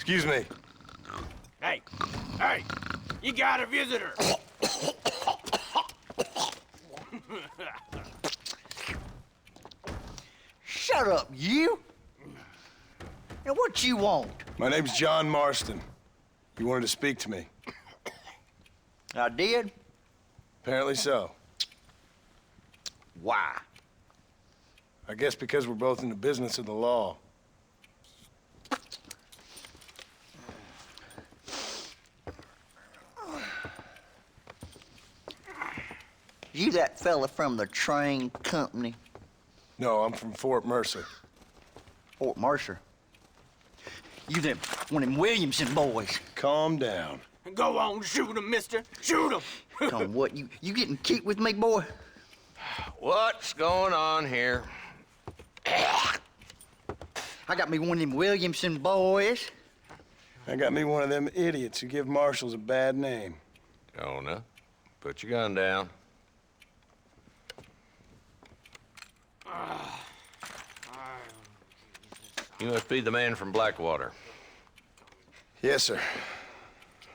Excuse me. Hey, hey, you got a visitor. Shut up, you! Now, what you want? My name's John Marston. You wanted to speak to me. I did? Apparently so. Why? I guess because we're both in the business of the law. You that fella from the train company? No, I'm from Fort Mercer. Fort Mercer? You them one of them Williamson boys? Calm down. Go on, shoot him, mister. Shoot him. On what, you getting cute with me, boy? What's going on here? I got me one of them Williamson boys. I got me one of them idiots who give marshals a bad name. Jonah, put your gun down. You must be the man from Blackwater. Yes, sir.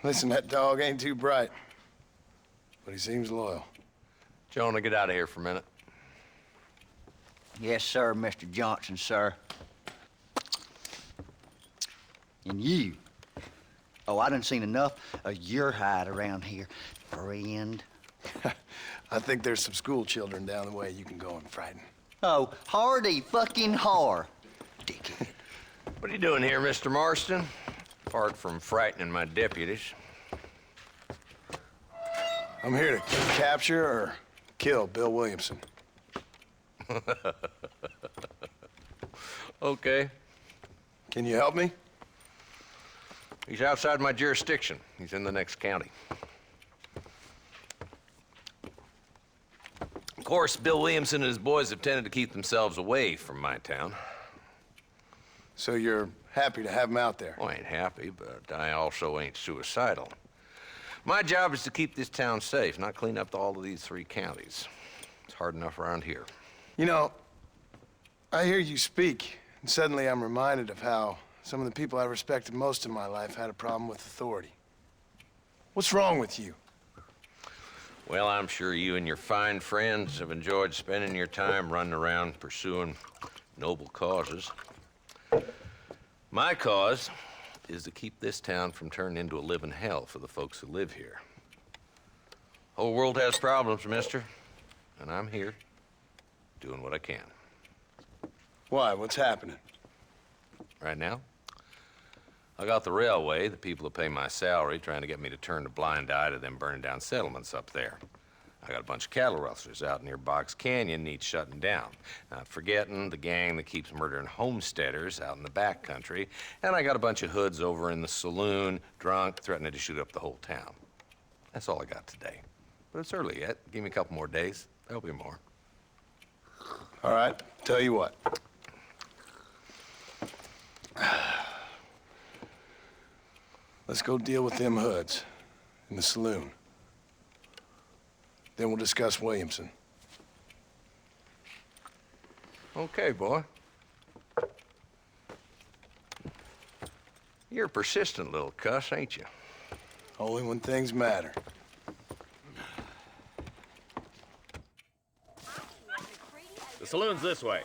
Listen, that dog ain't too bright, but he seems loyal. Jonah, get out of here for a minute. Yes, sir, Mr. Johnson, sir. And you. Oh, I done seen enough of your hide around here, friend. I think there's some school children down the way you can go and frighten. Oh, hardy fucking har. Dickhead. What are you doing here, Mr. Marston? Apart from frightening my deputies. I'm here to capture or kill Bill Williamson. Okay. Can you help me? He's outside my jurisdiction. He's in the next county. Of course, Bill Williamson and his boys have tended to keep themselves away from my town. So you're happy to have him out there? Well, I ain't happy, but I also ain't suicidal. My job is to keep this town safe, not clean up all of these 3 counties. It's hard enough around here. You know, I hear you speak, and suddenly I'm reminded of how some of the people I respected most in my life had a problem with authority. What's wrong with you? Well, I'm sure you and your fine friends have enjoyed spending your time running around pursuing noble causes. My cause is to keep this town from turning into a living hell for the folks who live here. Whole world has problems, mister, and I'm here doing what I can. Why? What's happening? Right now, I got the railway, the people who pay my salary, trying to get me to turn a blind eye to them burning down settlements up there. I got a bunch of cattle rustlers out near Box Canyon needs shutting down. Not forgetting the gang that keeps murdering homesteaders out in the back country. And I got a bunch of hoods over in the saloon, drunk, threatening to shoot up the whole town. That's all I got today. But it's early yet. Give me a couple more days. There'll be more. All right, tell you what. Let's go deal with them hoods in the saloon. Then we'll discuss Williamson. Okay, boy. You're a persistent little cuss, ain't you? Only when things matter. The saloon's this way.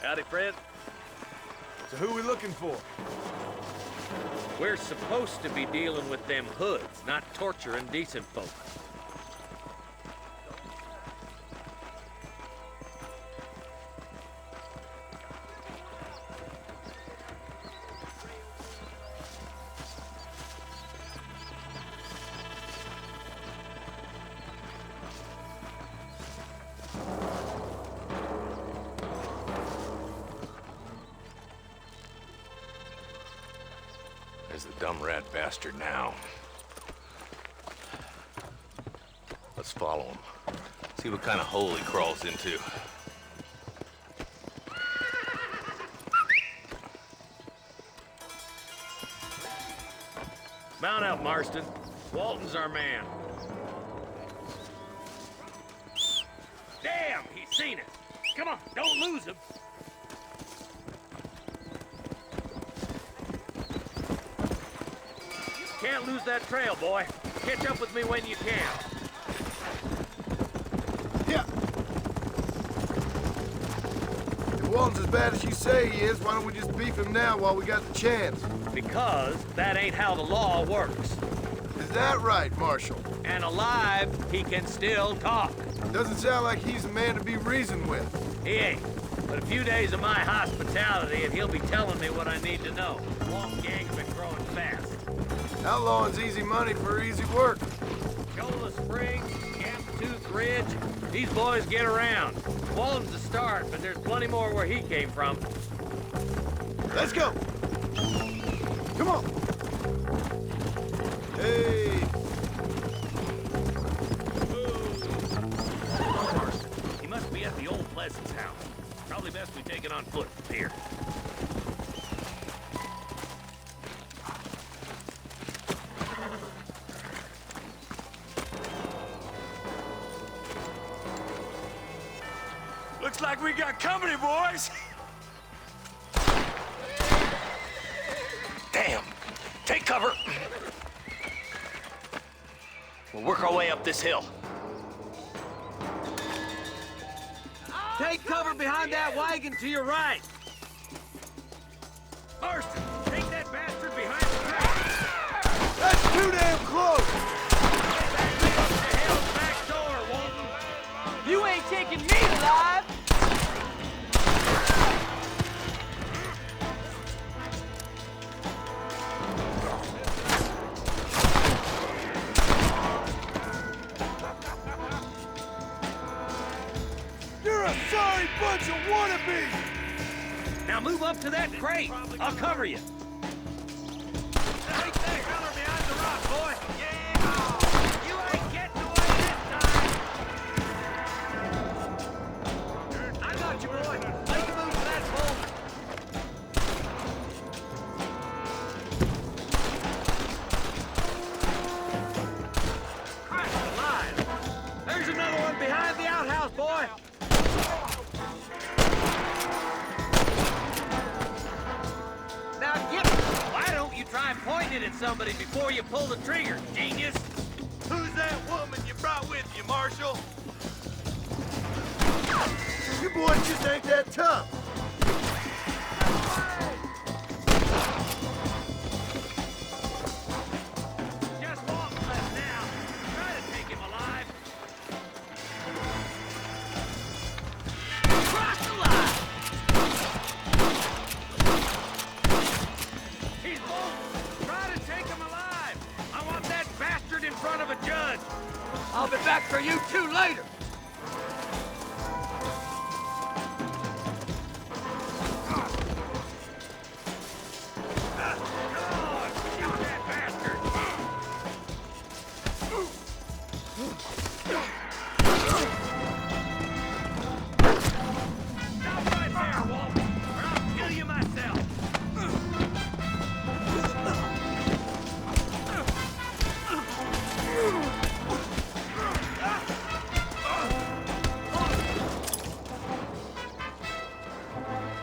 Howdy, friend. So who we looking for? We're supposed to be dealing with them hoods, not torturing decent folk. There's the dumb rat bastard now. Let's follow him. See what kind of hole he crawls into. Mount out, Marston. Walton's our man. Damn, he's seen it. Come on, don't lose him. Can't lose that trail, boy. Catch up with me when you can. Yeah. If Walton's as bad as you say he is, why don't we just beef him now while we got the chance? Because that ain't how the law works. Is that right, Marshal? And alive, he can still talk. Doesn't sound like he's a man to be reasoned with. He ain't. But a few days of my hospitality and he'll be telling me what I need to know. Walton gang's been growing fast. Outlawing's easy money for easy work. Shola Springs, Camp Tooth Ridge, these boys get around. Walton's the start, but there's plenty more where he came from. Let's go. Come on. Hey. He must be at the old Pleasance house. Probably best we take it on foot from here. Looks like we got company, boys. Damn. Take cover. We'll work our way up this hill. Take cover behind that wagon to your right. Marston, take that bastard behind the tractor. That's too damn close. Get that thing up the hill's back door, Walton. You ain't taking me alive! You're a sorry bunch of wannabes. Now move up to that crate. I'll cover you. Take that cover behind the rock, boy. Yeah! You ain't getting away this time. I got you, boy. Make a move to that pole. Christ alive. There's another one behind the outhouse, boy. Now get it! Why don't you try pointing at somebody before you pull the trigger, genius? Who's that woman you brought with you, Marshal? You boys just ain't that tough. Just walk left now. Try to take him alive. Cross alive! He's bolting. Try to take him alive. I want that bastard in front of a judge. I'll be back for you two later! Come on, shoot that bastard. Stop right there, Walt, or I'll kill you myself.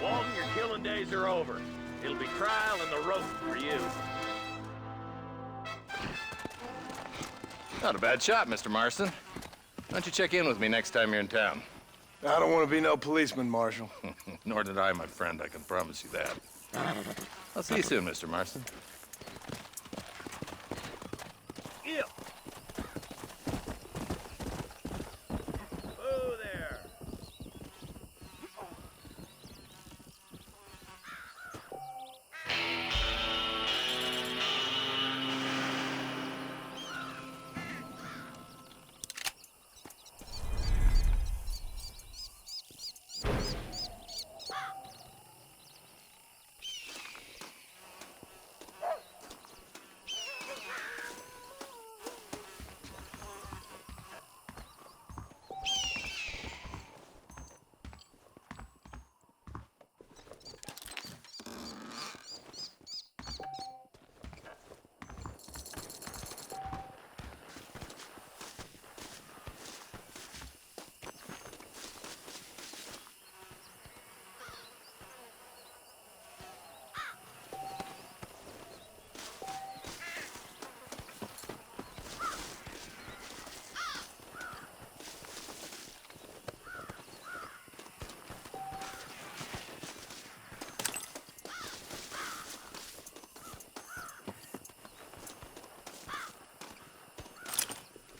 Walton, your killing days are over. It'll be trial and the rope for you. Not a bad shot, Mr. Marston. Why don't you check in with me next time you're in town? I don't want to be no policeman, Marshal. Nor did I, my friend. I can promise you that. I'll see you soon, Mr. Marston. Yeah. Oh, there.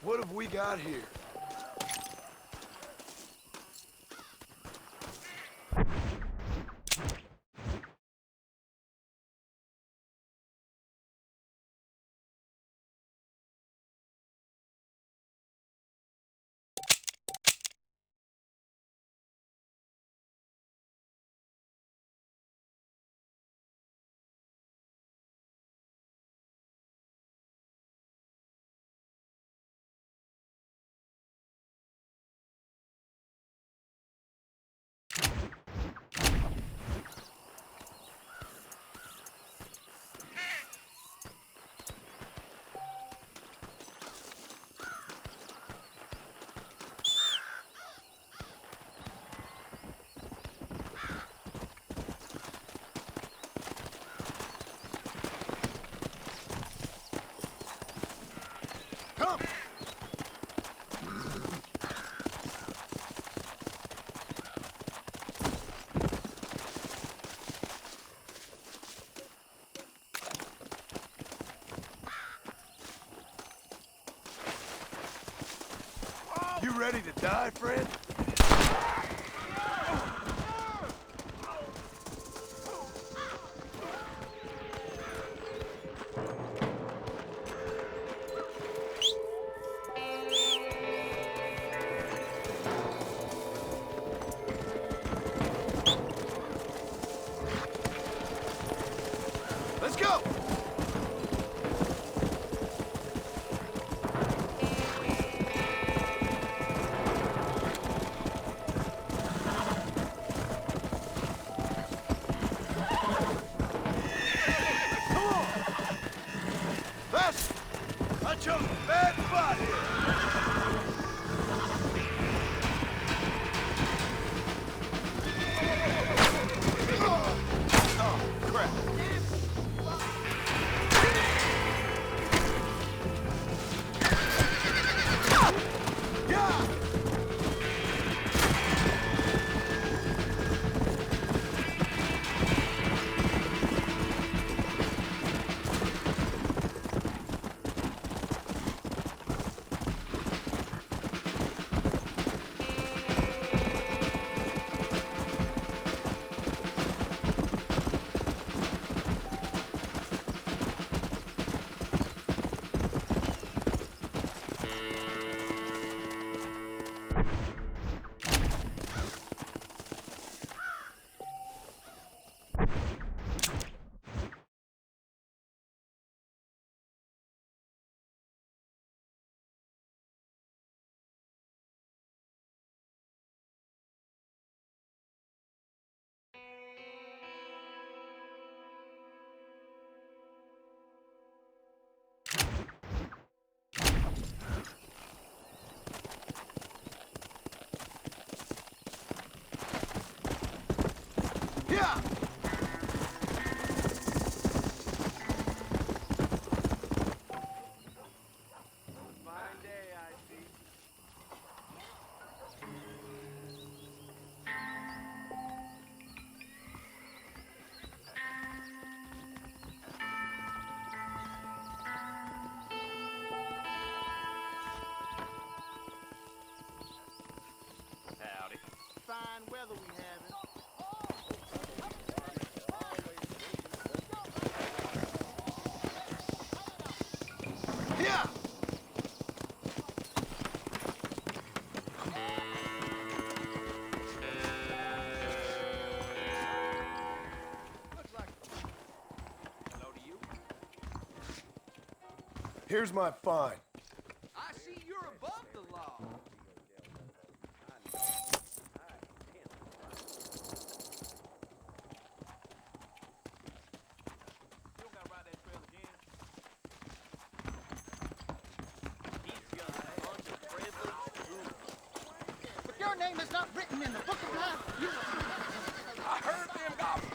What have we got here? Come! You ready to die, friend? Let's go! Faster! I chose a bad spot here! Oh, crap. Yeah! Yeah! Fine day, I see. Howdy. Fine weather we having. Yeah! Hello to you. Here's my fine. I see you're above the law. You don't gotta ride that trail again. He's just a bunch of privileged fools. But your name is not written in the book of life. I heard them goblins.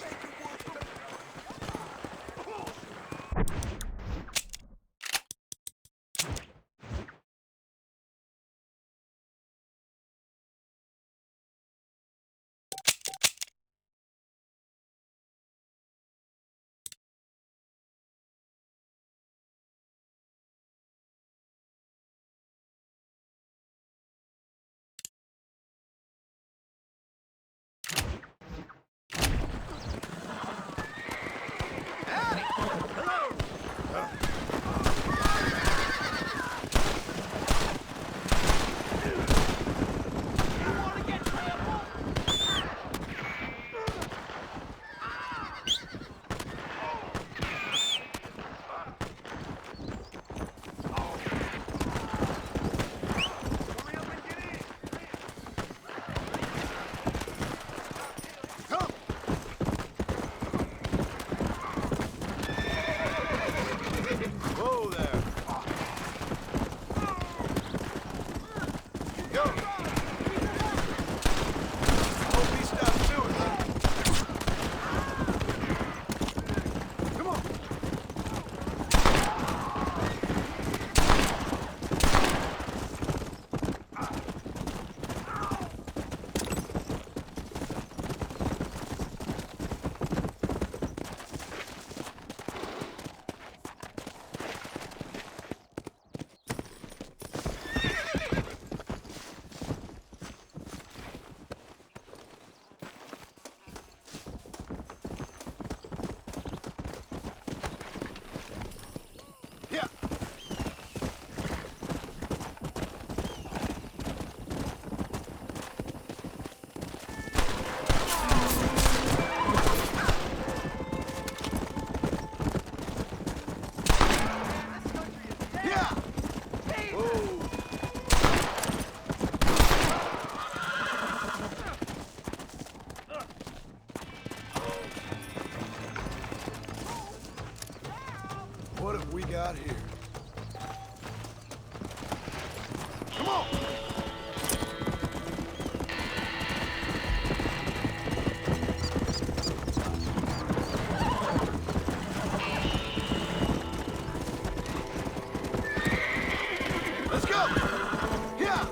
Yeah!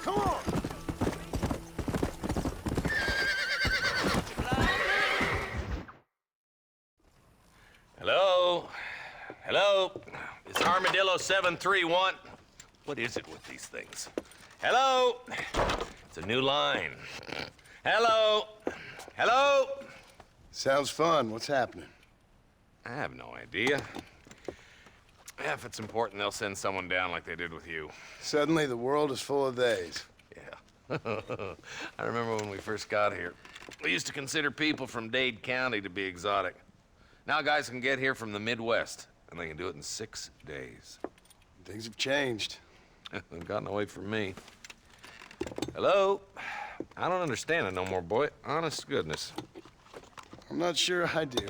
Come on! Hello? Hello? Is Armadillo 731? What is it with these things? Hello? It's a new line. Hello? Hello? Sounds fun. What's happening? I have no idea. Yeah, if it's important, they'll send someone down like they did with you. Suddenly, the world is full of theys. Yeah. I remember when we first got here. We used to consider people from Dade County to be exotic. Now guys can get here from the Midwest, and they can do it in 6 days. Things have changed. They've gotten away from me. Hello? I don't understand it no more, boy. Honest to goodness. I'm not sure I do.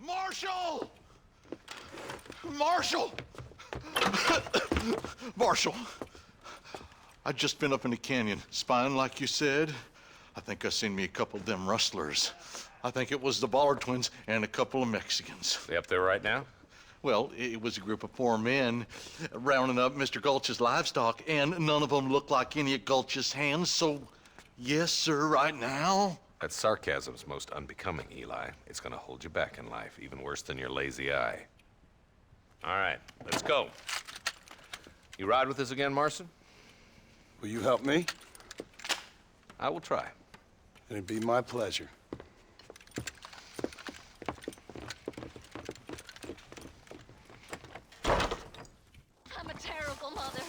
Marshal! Marshal! Marshal, I've just been up in the canyon, spying like you said. I think I seen me a couple of them rustlers. I think it was the Ballard twins and a couple of Mexicans. They up there right now? Well, it was a group of 4 men rounding up Mr. Gulch's livestock, and none of them looked like any of Gulch's hands, so yes, sir, right now. That sarcasm's most unbecoming, Eli. It's gonna hold you back in life, even worse than your lazy eye. All right, let's go. You ride with us again, Marson? Will you help me? I will try. It'd be my pleasure. I'm a terrible mother.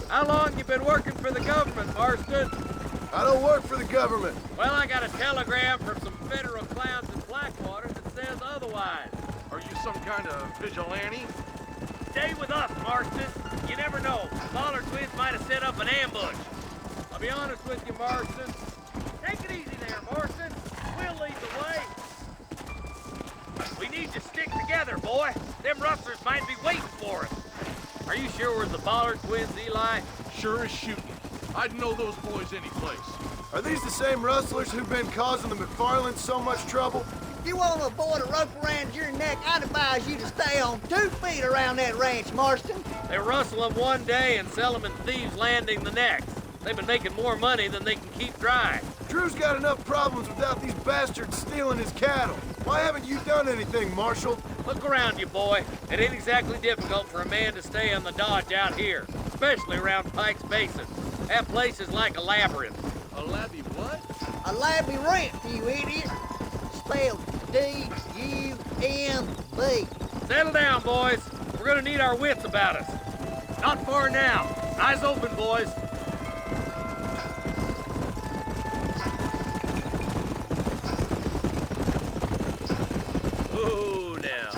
How long you been working for the government, Marston? I don't work for the government. Well, I got a telegram from some federal clowns in Blackwater that says otherwise. Are you some kind of vigilante? Stay with us, Marston. You never know. The Ballard twins might have set up an ambush. I'll be honest with you, Marston. Take it easy there, Marston. We'll lead the way. We need to stick together, boy. Them rustlers might be waiting for us. Are you sure we're the Ballard twins, Eli? Sure as shooting. I'd know those boys any place. Are these the same rustlers who've been causing the McFarlands so much trouble? If you want to avoid a rope around your neck, I'd advise you to stay on 2 feet around that ranch, Marston. They rustle them one day and sell them in Thieves' Landing the next. They've been making more money than they can keep dry. Drew's got enough problems without these bastards stealing his cattle. Why haven't you done anything, Marshal? Look around you, boy. It ain't exactly difficult for a man to stay on the dodge out here, especially around Pike's Basin. That place is like a labyrinth. A labby what? A labyrinth, you idiot. Spelled D-U-M-B. Settle down, boys. We're gonna need our wits about us. Not far now. Eyes open, boys. Ooh, now.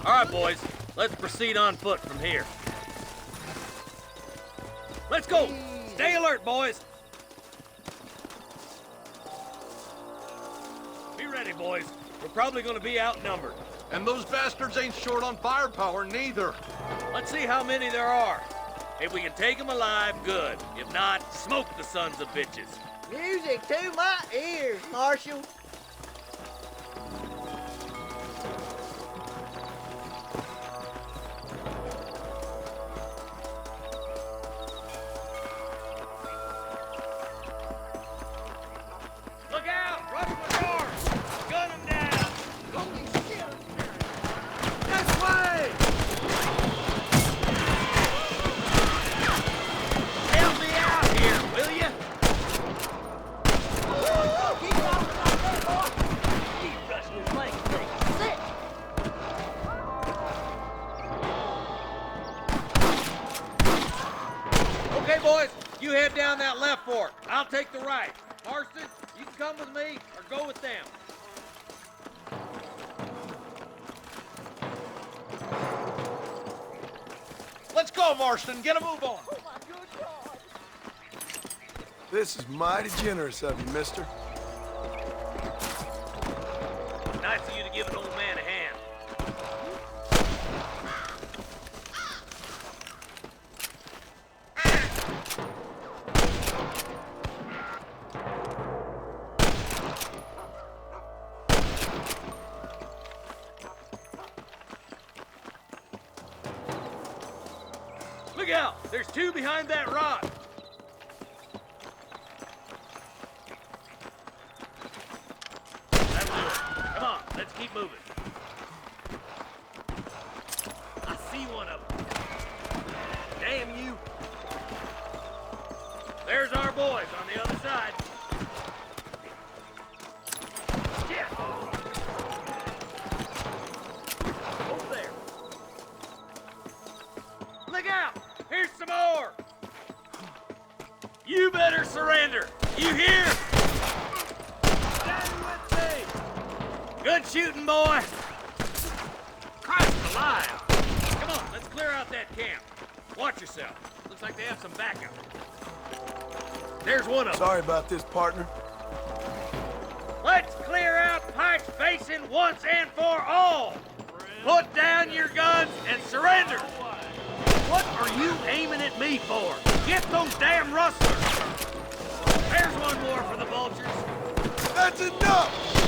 All right, boys. Let's proceed on foot from here. Let's go. Stay alert, boys. Be ready, boys. We're probably gonna be outnumbered. And those bastards ain't short on firepower, neither. Let's see how many there are. If we can take them alive, good. If not, smoke the sons of bitches. Music to my ears, Marshal. Look out! Rush the guards! Gun them down! This way! Help me out here, will you? Keep on like that, boy. Keep rushing this leg thing. Sit! Okay, boys, you head down that left fork. I'll take the right. Marston, you can come with me or go with them. Let's go, Marston. Get a move on. Oh my good God. This is mighty generous of you, mister. Nice of you to give an old man a hand. Look out! There's two behind that rock! That'll do it. Come on, let's keep moving. I see one of them. Damn you! There's our boys on the other side. Shit! Over there. Look out! Here's some more! You better surrender! You hear? Stand with me! Good shooting, boy! Christ alive! Come on, let's clear out that camp. Watch yourself. Looks like they have some backup. There's one of them. Sorry about this, partner. Let's clear out Pike's Basin once and for all! Put down your guns and surrender! What are you aiming at me for? Get those damn rustlers! There's one more for the vultures. That's enough!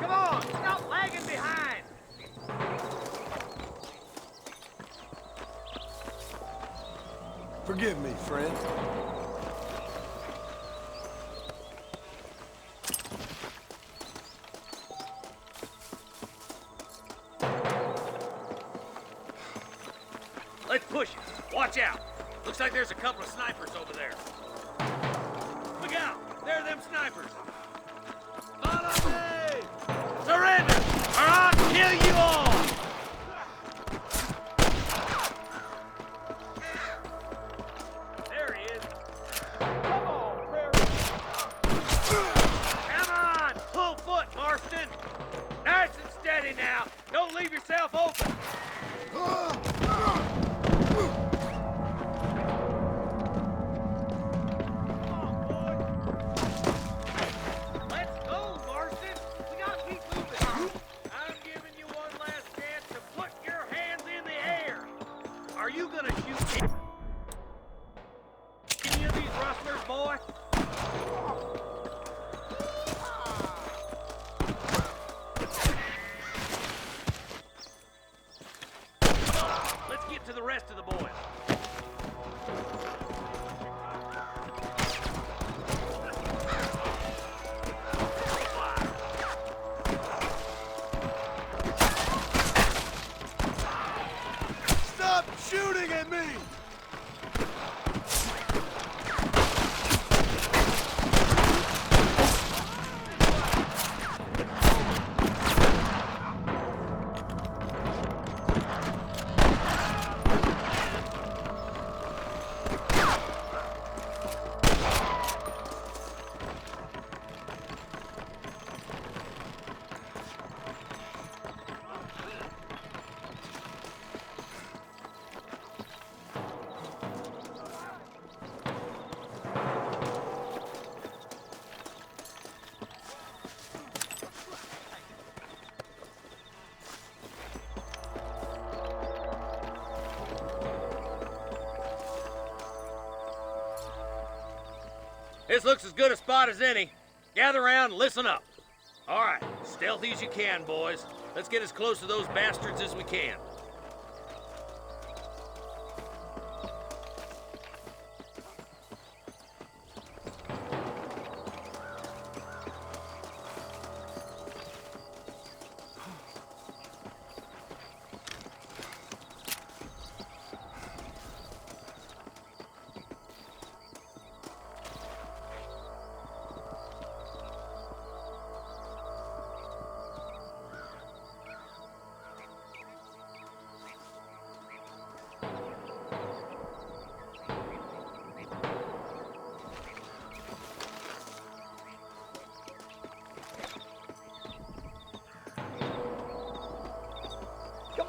Come on, stop lagging behind! Forgive me, friend. Let's push it. Watch out. Looks like there's a couple of snipers over there. Look out! There are them snipers. Follow me! Surrender, or I'll kill you all! There he is. Come on, Prairie. Come on, full foot, Marston. Nice and steady now. Don't leave yourself open. Let's go, Marston. We gotta keep moving. I'm giving you one last chance to put your hands in the air. Are you gonna shoot any of these rustlers, boy? Come on, let's get to the rest of the boys. Stop shooting at me! This looks as good a spot as any. Gather around and listen up. All right, stealthy as you can, boys. Let's get as close to those bastards as we can.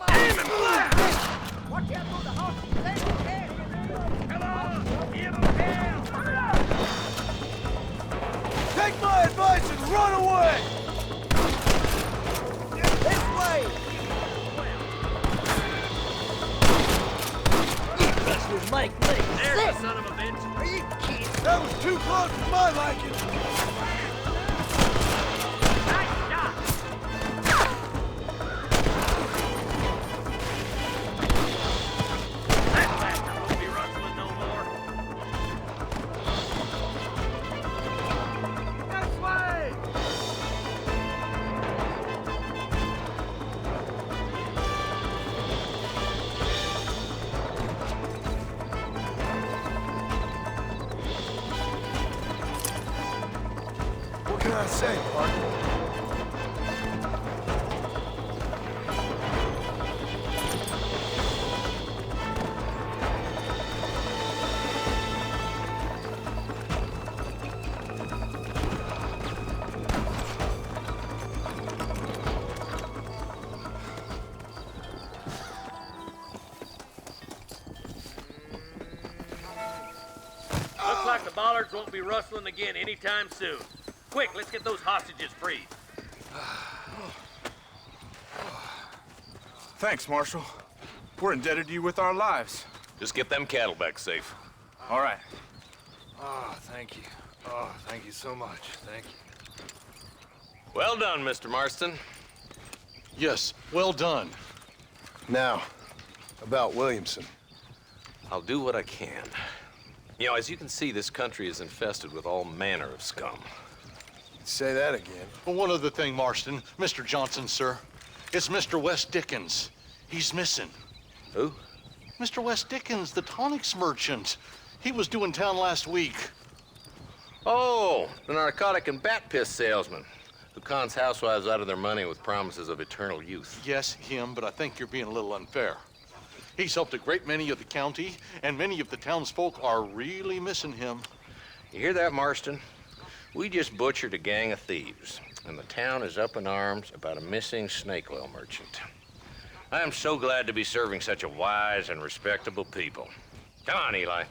Aim and blast! Watch out for the hostages. They don't care. Come on! Give them hell! Hurry up! Take my advice and run away! This way! You rustlers make me There's sick! the son of a bitch! Are you kidding? That was too close for my liking. Nice shot! That bastard won't be rustling no more. This way! What can I say, partner? Looks like the bollards won't be rustling again anytime soon. Quick, let's get those hostages freed. Thanks, Marshal. We're indebted to you with our lives. Just get them cattle back safe. All right. Oh, thank you. Oh, thank you so much. Thank you. Well done, Mr. Marston. Yes, well done. Now, about Williamson. I'll do what I can. You know, as you can see, this country is infested with all manner of scum. Say that again. Well, one other thing, Marston. Mr. Johnson, sir. It's Mr. Wes Dickens. He's missing. Who? Mr. Wes Dickens, the tonics merchant. He was due in town last week. Oh, the narcotic and bat piss salesman who cons housewives out of their money with promises of eternal youth. Yes, him, but I think you're being a little unfair. He's helped a great many of the county, and many of the townsfolk are really missing him. You hear that, Marston? We just butchered a gang of thieves, and the town is up in arms about a missing snake oil merchant. I am so glad to be serving such a wise and respectable people. Come on, Eli.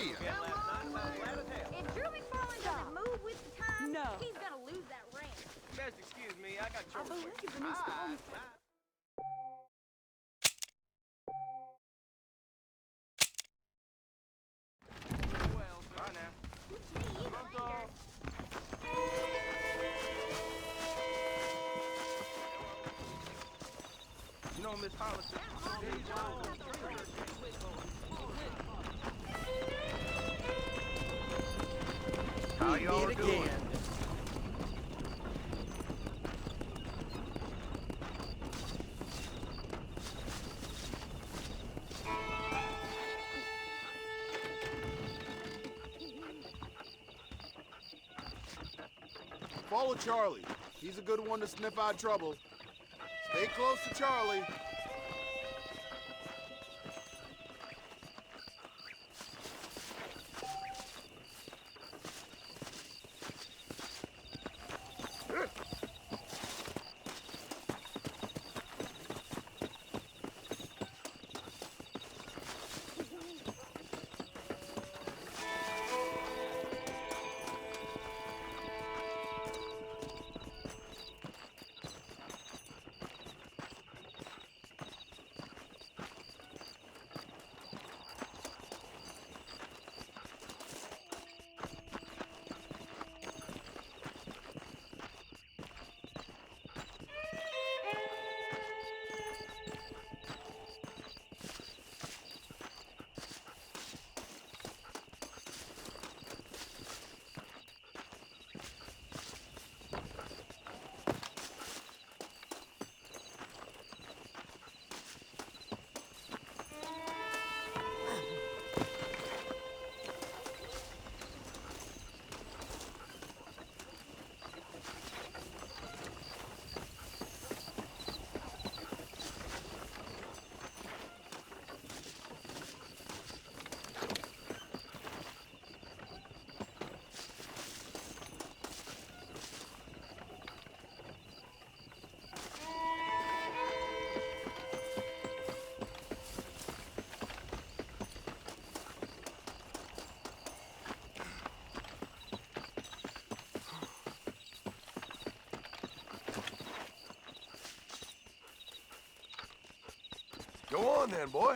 you. If Julie Farland doesn't move with the time, No. he's gonna lose that ranch. You guys excuse me, I got I chores. believe the new song. Well, bye now. You know, Miss Hollis. How y'all are doing? Follow Charlie. He's a good one to sniff out trouble. Stay close to Charlie. Go on then, boy.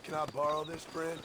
Can I borrow this, friend?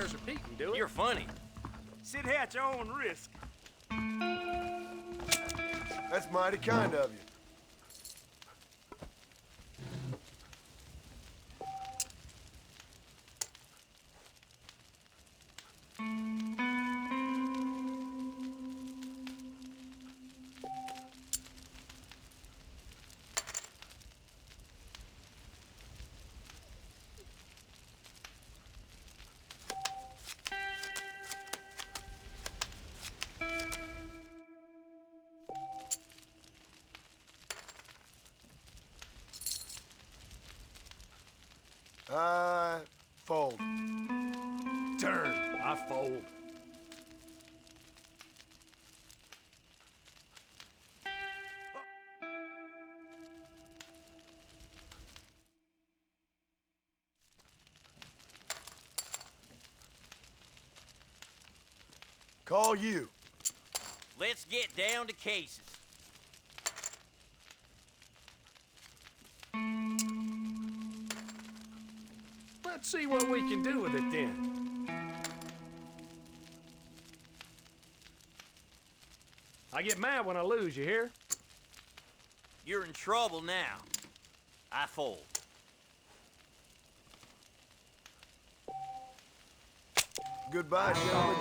There's repeating, do it. You're funny. Sit here at your own risk. That's mighty kind of you. I fold. Turn. I fold. Call you. Let's get down to cases. Let's see what we can do with it then. I get mad when I lose, you hear? You're in trouble now. I fold. Goodbye, gentlemen.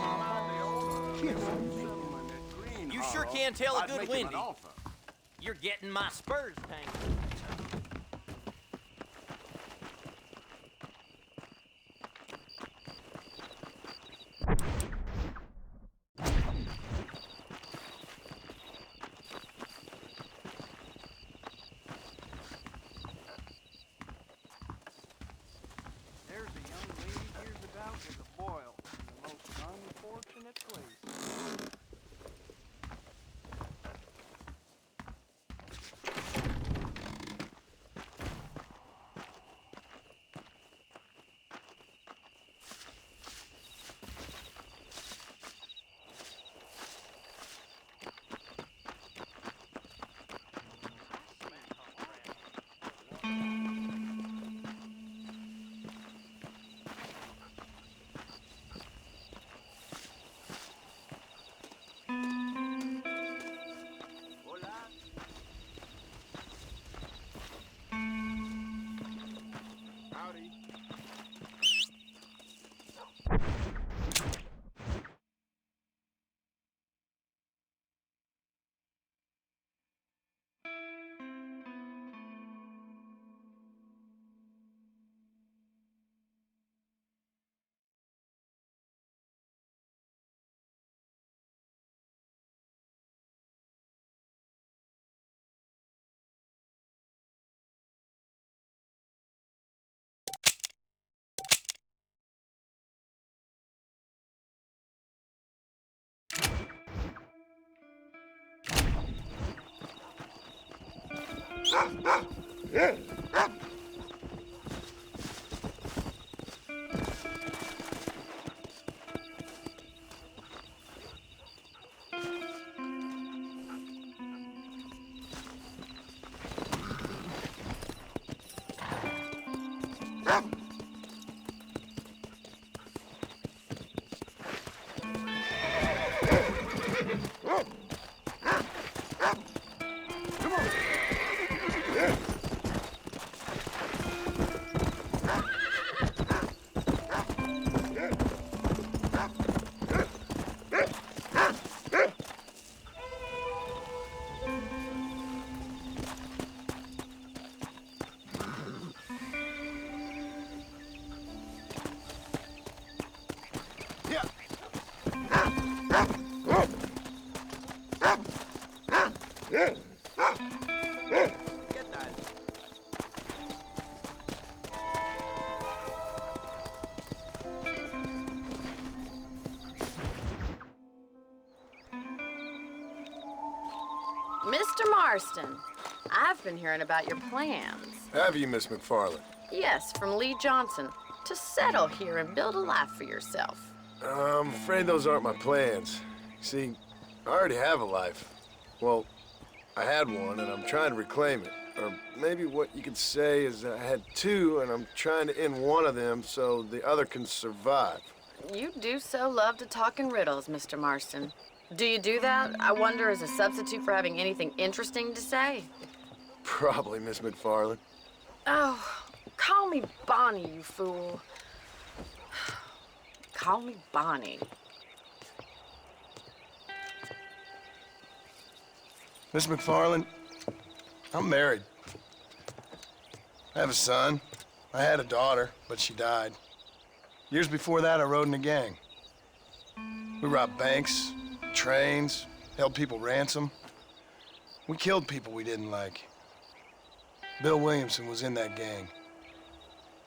You sure can tell a good Wendy. You're getting my spurs tangled. There's a young lady hears about with a boil in the most unfortunate place. Howdy. Mr. Marston, I've been hearing about your plans. Have you, Miss McFarland? Yes, from Lee Johnson, to settle here and build a life for yourself. I'm afraid those aren't my plans. See, I already have a life. Well, I had one, and I'm trying to reclaim it. Or maybe what you could say is I had two, and I'm trying to end one of them so the other can survive. You do so love to talk in riddles, Mr. Marston. Do you do that, I wonder, as a substitute for having anything interesting to say? Probably, Miss McFarland. Oh, call me Bonnie, you fool. Call me Bonnie. Miss McFarland, I'm married. I have a son. I had a daughter, but she died. Years before that, I rode in a gang. We robbed banks, trains, held people ransom. We killed people we didn't like. Bill Williamson was in that gang.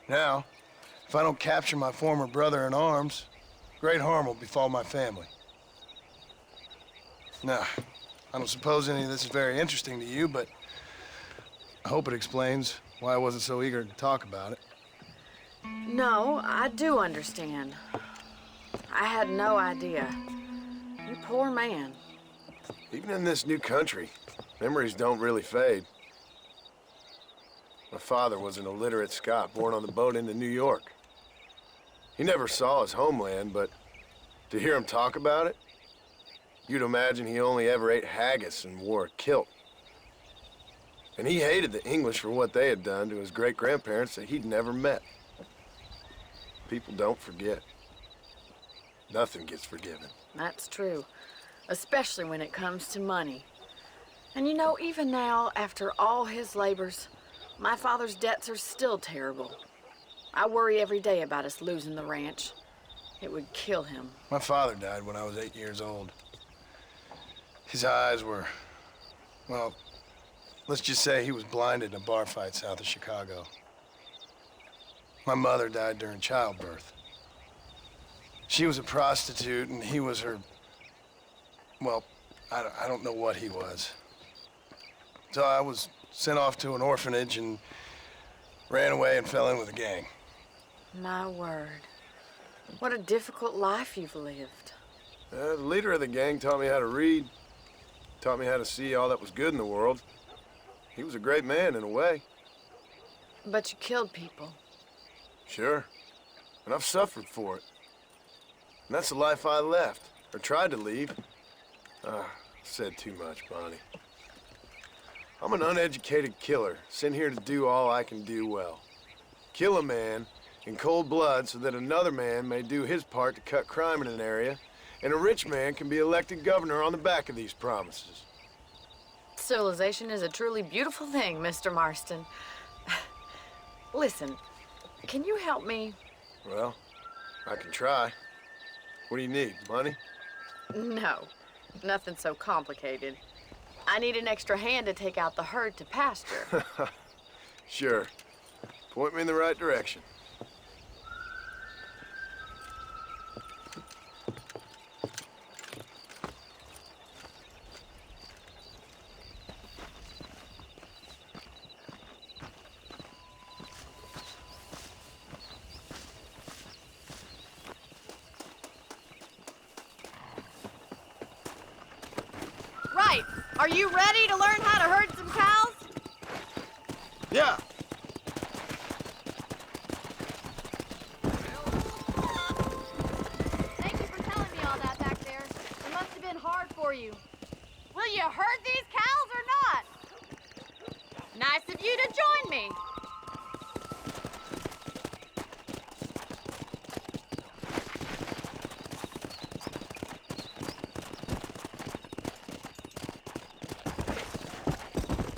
Now, if I don't capture my former brother in arms, great harm will befall my family. Now, I don't suppose any of this is very interesting to you, but I hope it explains why I wasn't so eager to talk about it. No, I do understand. I had no idea. You poor man. Even in this new country, memories don't really fade. My father was an illiterate Scot born on the boat into New York. He never saw his homeland, but to hear him talk about it, you'd imagine he only ever ate haggis and wore a kilt. And he hated the English for what they had done to his great-grandparents that he'd never met. People don't forget. Nothing gets forgiven. That's true, especially when it comes to money. And you know, even now, after all his labors, my father's debts are still terrible. I worry every day about us losing the ranch. It would kill him. My father died when I was 8 years old. His eyes were, well, let's just say he was blinded in a bar fight south of Chicago. My mother died during childbirth. She was a prostitute and he was her, well, I don't know what he was. So I was sent off to an orphanage and ran away and fell in with a gang. My word. What a difficult life you've lived. The leader of the gang taught me how to read, taught me how to see all that was good in the world. He was a great man in a way. But you killed people. Sure. And I've suffered for it. And that's the life I left, or tried to leave. Said too much, Bonnie. I'm an uneducated killer, sent here to do all I can do well. Kill a man in cold blood so that another man may do his part to cut crime in an area, and a rich man can be elected governor on the back of these promises. Civilization is a truly beautiful thing, Mr. Marston. Listen, can you help me? Well, I can try. What do you need, money? No, nothing so complicated. I need an extra hand to take out the herd to pasture. Sure. Point me in the right direction. Right. Are you ready to learn how to herd some cows? Yeah. Thank you for telling me all that back there. It must have been hard for you. Will you herd these cows or not? Nice of you to join me.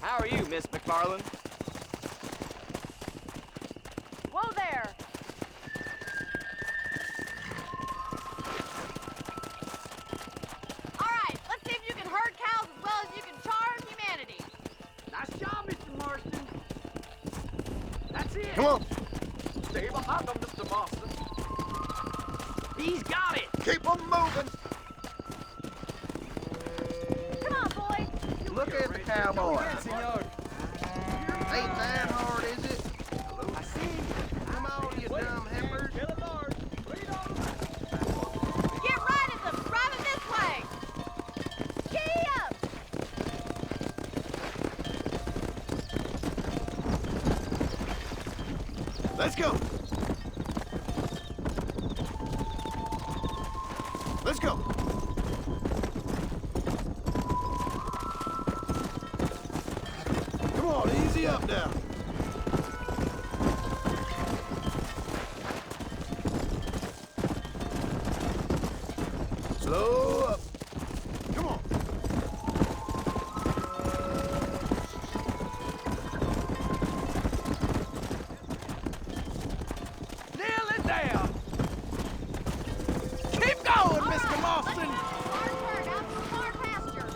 How are you, Miss McFarland? Whoa there. All right, let's see if you can herd cows as well as you can charm humanity. Nice job, Mr. Marston. That's it. Come on. Stay behind them, Mr. Marston. He's got it. Keep them moving. Come on, boys. Look at the cowboy. Ain't that hard, is it? I see. Come on, you dumb heifers. Get right at them. Drive them this way. Giddy up. Let's go. go. Come on, easy up now. Slow up. Come on. Nail it down. Keep going, Mr. Marston. Hard turn out to a far pasture.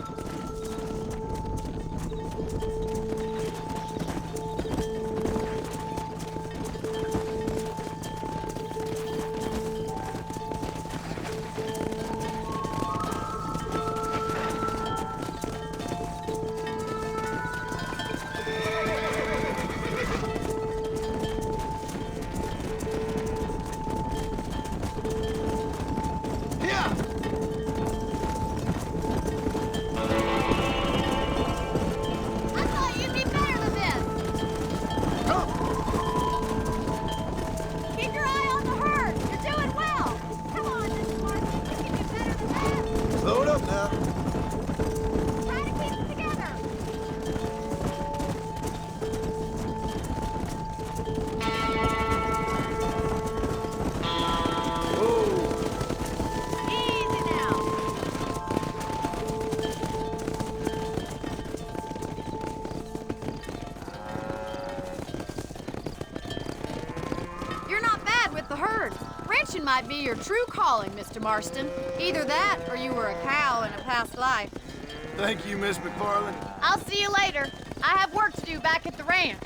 Here! I thought you'd be better than this. Come! Keep your eye on the herd. You're doing well. Come on, Mr. Marston. You can do better than that. Slow it up now. Try to keep it together. Easy now. You're not bad with the herd. Ranching might be your true calling, Mr. Marston. Either that or you were a cow in a past life. Thank you, Miss McFarland. I'll see you later. I have work to do back at the ranch.